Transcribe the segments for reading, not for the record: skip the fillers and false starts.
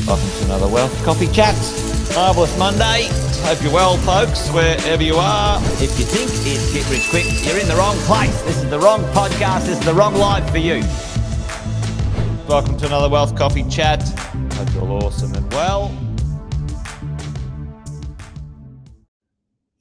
Welcome to another Wealth Coffee Chats. Marvellous Monday. Hope you're well, folks, wherever you are. If you think it's Get Rich Quick, you're in the wrong place. This is the wrong podcast. This is the wrong live for you. Welcome to another Wealth Coffee Chat. Hope you're all awesome and well.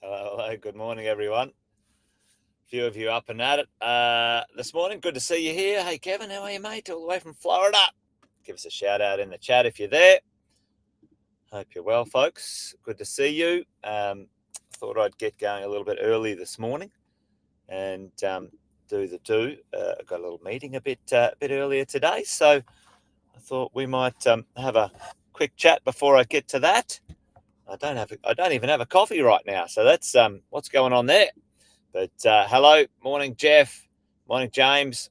Hello. Good morning, everyone. A few of you up and at it this morning. Good to see you here. Hey, Kevin, how are you, mate? All the way from Florida. Give us a shout out in the chat if you're there. Hope you're well, folks. Good to see you. Thought I'd get going a little bit early this morning and do the do. I got a little meeting a bit earlier today, so I thought we might have a quick chat before I get to that. I don't even have a coffee right now, so that's what's going on there. But hello, morning, Jeff. Morning, James.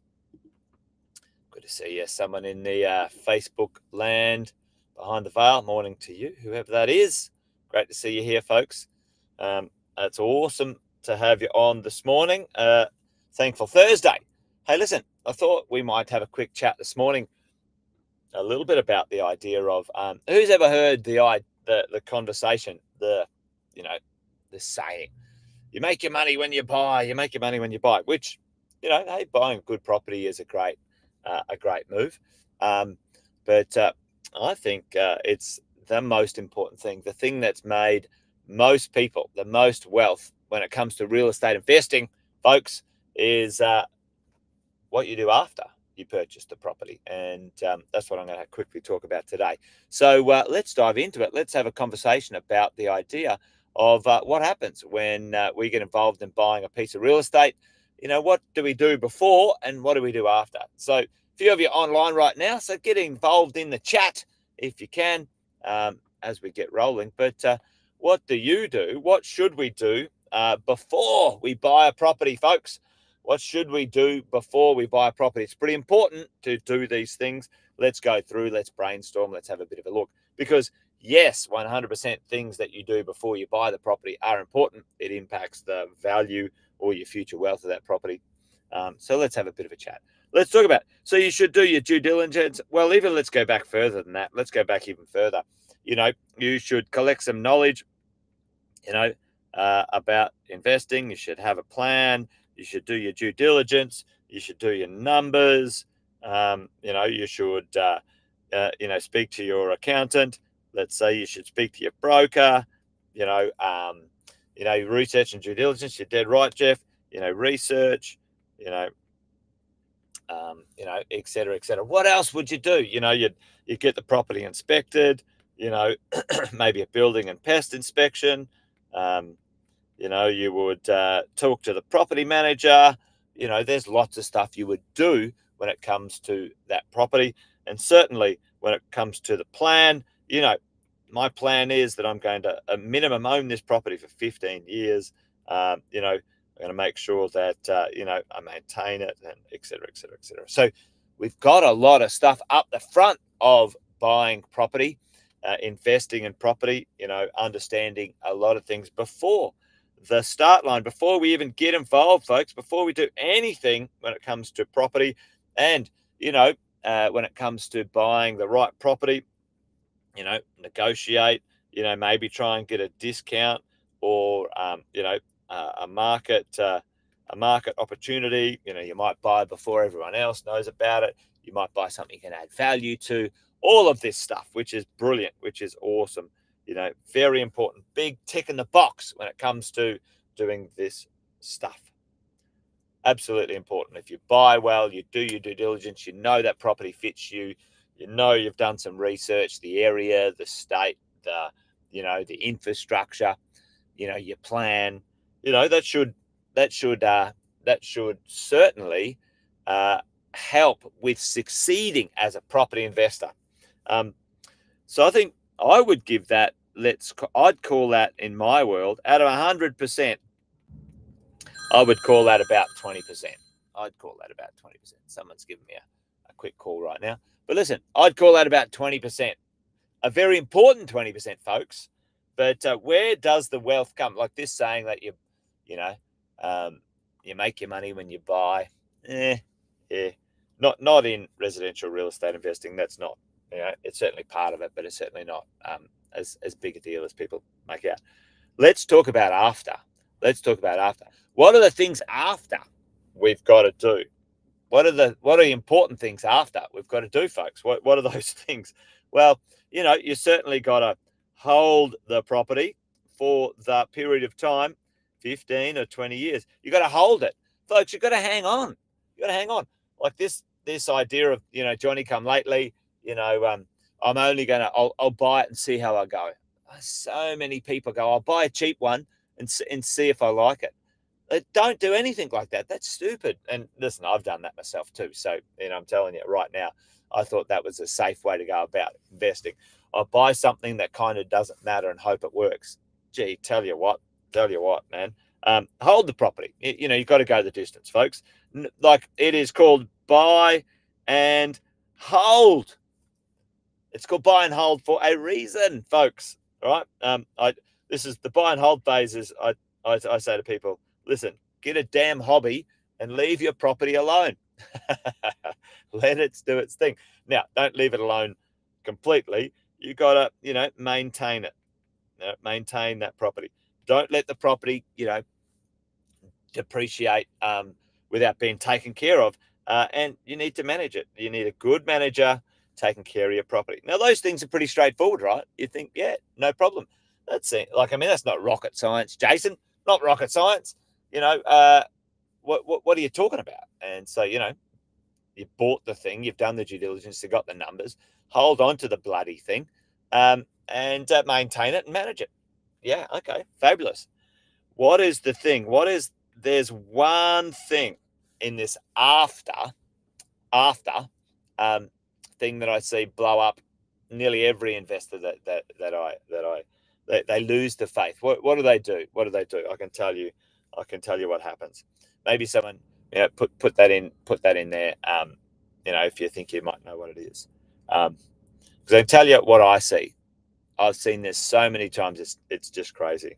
Good to see you. Someone in the Facebook land behind the veil. Morning to you, whoever that is. Great to see you here, folks. It's awesome to have you on this morning. Thankful Thursday. Hey, listen, I thought we might have a quick chat this morning a little bit about the idea of who's ever heard the conversation, the saying, you make your money when you buy, which, hey, buying a good property is a great move. But I think it's the most important thing, the thing that's made most people the most wealth when it comes to real estate investing, folks, is what you do after you purchase the property. And that's what I'm going to quickly talk about today. So let's dive into it. Let's have a conversation about the idea of what happens when we get involved in buying a piece of real estate. What do we do before and what do we do after? So a few of you online right now, so get involved in the chat if you can as we get rolling. But what do you do? What should we do before we buy a property, folks? What should we do before we buy a property? It's pretty important to do these things. Let's go through, let's brainstorm, let's have a bit of a look. Because yes, 100% things that you do before you buy the property are important. It impacts the value or your future wealth of that property. So let's have a bit of a chat. Let's talk about, so you should do your due diligence. Well, even let's go back further than that. Let's go back even further. You should collect some knowledge, about investing. You should have a plan. You should do your due diligence. You should do your numbers. You should, speak to your accountant. Let's say you should speak to your broker. Research and due diligence. You're dead right, Jeff. Research. Et cetera, et cetera. What else would you do? You'd get the property inspected. Maybe a building and pest inspection. You would talk to the property manager. There's lots of stuff you would do when it comes to that property. And certainly when it comes to the plan, my plan is that I'm going to a minimum own this property for 15 years. I'm going to make sure that, I maintain it and et cetera, et cetera, et cetera. So we've got a lot of stuff up the front of buying property, investing in property, understanding a lot of things before the start line, before we even get involved, folks, before we do anything when it comes to property. And, when it comes to buying the right property, negotiate, maybe try and get a discount or, a market opportunity. You might buy before everyone else knows about it. You might buy something you can add value to. All of this stuff, which is brilliant, which is awesome. Very important, big tick in the box when it comes to doing this stuff. Absolutely important. If you buy well, you do your due diligence, that property fits you, you've done some research, the area, the state, the infrastructure, your plan, that should certainly help with succeeding as a property investor. So I think I would give that, I'd call that in my world, out of 100%, I would call that about 20%. I'd call that about 20%. Someone's giving me a quick call right now. But listen, I'd call that about 20%. A very important 20%, folks. But where does the wealth come? Like this saying that you make your money when you buy. Not in residential real estate investing. That's not You know, it's certainly part of it, but it's certainly not as big a deal as people make out. Let's talk about after. Let's talk about after. What are the things after we've got to do? What are the important things after we've got to do, folks? What are those things? Well, you know, you certainly got to hold the property for the period of time, 15 or 20 years. You got to hold it, folks. You got to hang on. You got to hang on. Like this idea of, you know, Johnny come lately. You know, I'm only gonna I'll buy it and see how I go. So many people go, I'll buy a cheap one and see if I like it. Don't do anything like that. That's stupid. And listen, I've done that myself too. So, you know, I'm telling you right now, I thought that was a safe way to go about investing. I'll buy something that kind of doesn't matter and hope it works. Gee, tell you what, man. Hold the property. You know, you've got to go the distance, folks. Like it is called buy and hold. It's called buy and hold for a reason, folks. All right. This is the buy and hold phases. I say to people, listen, get a damn hobby and leave your property alone. Let it do its thing. Now, don't leave it alone completely. You got to, you know, maintain it. You know, maintain that property. Don't let the property, you know, depreciate without being taken care of. And you need to manage it. You need a good manager taking care of your property. Now, those things are pretty straightforward, right? You think, yeah, no problem. That's it. Like, I mean, that's not rocket science, Jason. Not rocket science. You know, what are you talking about? And so, you know, you bought the thing, you've done the due diligence, you've got the numbers, hold on to the bloody thing, and maintain it and manage it. Yeah, okay, fabulous. What is the thing? There's one thing in this after thing that I see blow up nearly every investor that they lose the faith. What do they do? What do they do? I can tell you what happens. Maybe someone, you know, put that in there. You know, if you think you might know what it is, because I can tell you what I see. I've seen this so many times. It's just crazy.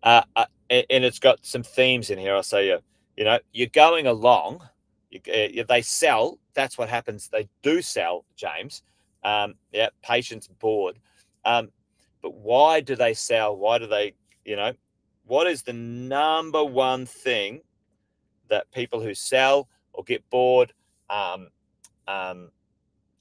And it's got some themes in here. I'll say you know, you're going along. They sell. That's what happens. They do sell, James. Yeah, patience board. But why do they sell? Why do they, you know, what is the number one thing that people who sell or get bored or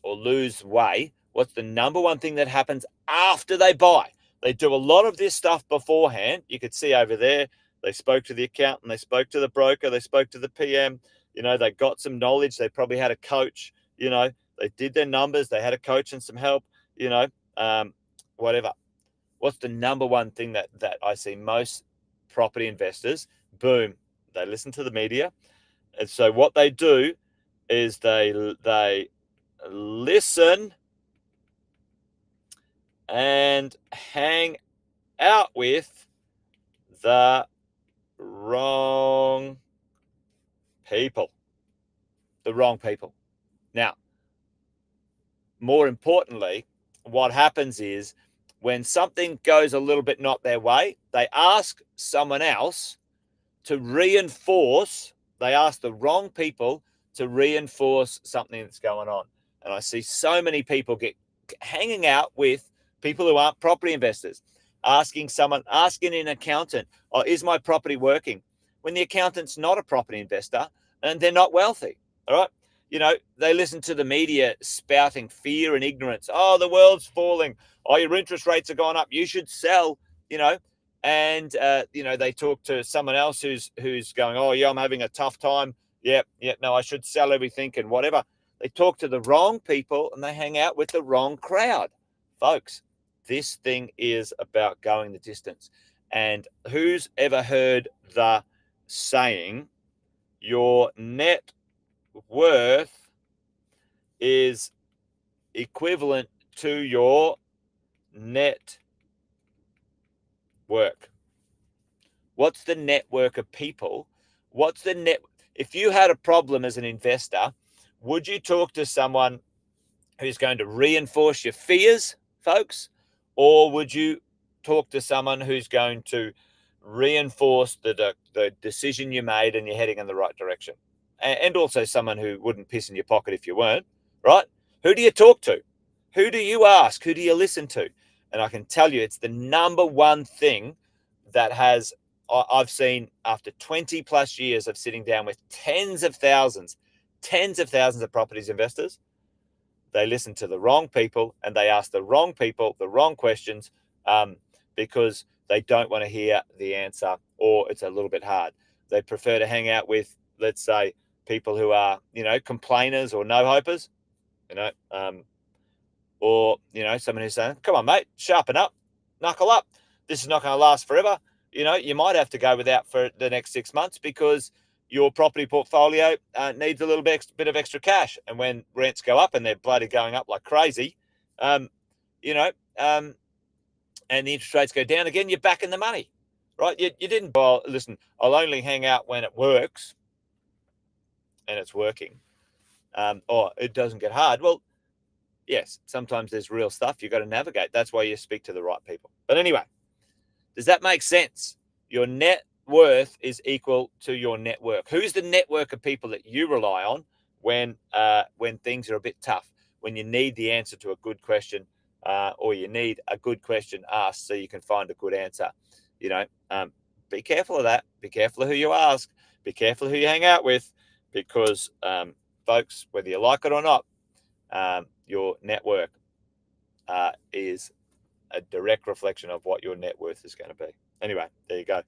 lose way, what's the number one thing that happens after they buy? They do a lot of this stuff beforehand. You could see over there, they spoke to the accountant, they spoke to the broker, they spoke to the PM. You know, they got some knowledge. They probably had a coach. You know, they did their numbers. They had a coach and some help. You know, whatever. What's the number one thing that I see most property investors? Boom, they listen to the media, and so what they do is they listen and hang out with the wrong people. The wrong people. Now, more importantly, what happens is when something goes a little bit not their way, they ask someone else to reinforce, they ask the wrong people to reinforce something that's going on. And I see so many people get hanging out with people who aren't property investors, asking an accountant, oh, is my property working? When the accountant's not a property investor and they're not wealthy, all right? You know, they listen to the media spouting fear and ignorance. Oh, the world's falling. Oh, your interest rates are gone up. You should sell, you know. And, you know, they talk to someone else who's going, oh, yeah, I'm having a tough time. Yeah, no, I should sell everything and whatever. They talk to the wrong people and they hang out with the wrong crowd. Folks, this thing is about going the distance. And who's ever heard the saying, your net worth is equivalent to your net work? What's the network of people? What's the net? If you had a problem as an investor, would you talk to someone who's going to reinforce your fears, folks? Or would you talk to someone who's going to reinforce the decision you made and you're heading in the right direction? And also someone who wouldn't piss in your pocket if you weren't, right? Who do you talk to? Who do you ask? Who do you listen to? And I can tell you, it's the number one thing that I've seen after 20 plus years of sitting down with tens of thousands of properties investors. They listen to the wrong people and they ask the wrong people the wrong questions because they don't want to hear the answer, or it's a little bit hard. They prefer to hang out with, let's say, people who are, complainers or no-hopers, or, someone who's saying, come on, mate, sharpen up, knuckle up. This is not going to last forever. You might have to go without for the next 6 months because your property portfolio needs a little bit of extra cash. And when rents go up, and they're bloody going up like crazy, and the interest rates go down again, you're back in the money, right? You didn't, well, listen, I'll only hang out when it works and it's working, or it doesn't get hard. Well, yes, sometimes there's real stuff you've got to navigate. That's why you speak to the right people. But anyway, does that make sense? Your net worth is equal to your network. Who's the network of people that you rely on when things are a bit tough, when you need the answer to a good question, or you need a good question asked so you can find a good answer? Be careful of that. Be careful of who you ask. Be careful of who you hang out with, because, folks, whether you like it or not, your network is a direct reflection of what your net worth is going to be. Anyway, there you go.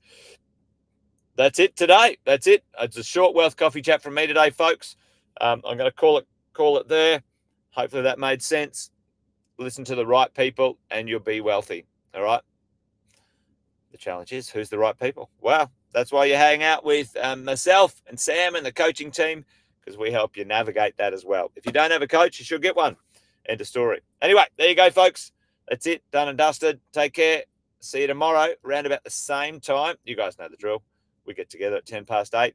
That's it today. That's it. It's a short wealth coffee chat from me today, folks. I'm going to call it there. Hopefully that made sense. Listen to the right people and you'll be wealthy. All right. The challenge is, who's the right people? Well, that's why you hang out with myself and Sam and the coaching team, because we help you navigate that as well. If you don't have a coach, you should get one. End of story. Anyway, there you go, folks. That's it. Done and dusted. Take care. See you tomorrow around about the same time. You guys know the drill. We get together at 8:10,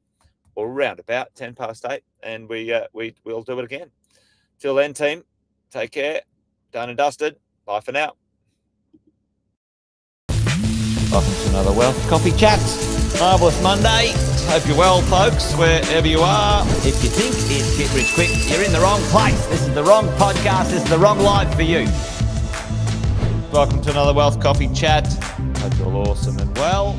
or around about 8:10, and we'll do it again. Till then, team, take care. Done and dusted. Bye for now. Welcome to another Wealth Coffee Chat. Marvellous Monday. Hope you're well, folks, wherever you are. If you think it's Get Rich Quick, you're in the wrong place. This is the wrong podcast. This is the wrong live for you. Welcome to another Wealth Coffee Chat. Hope you're all awesome and well.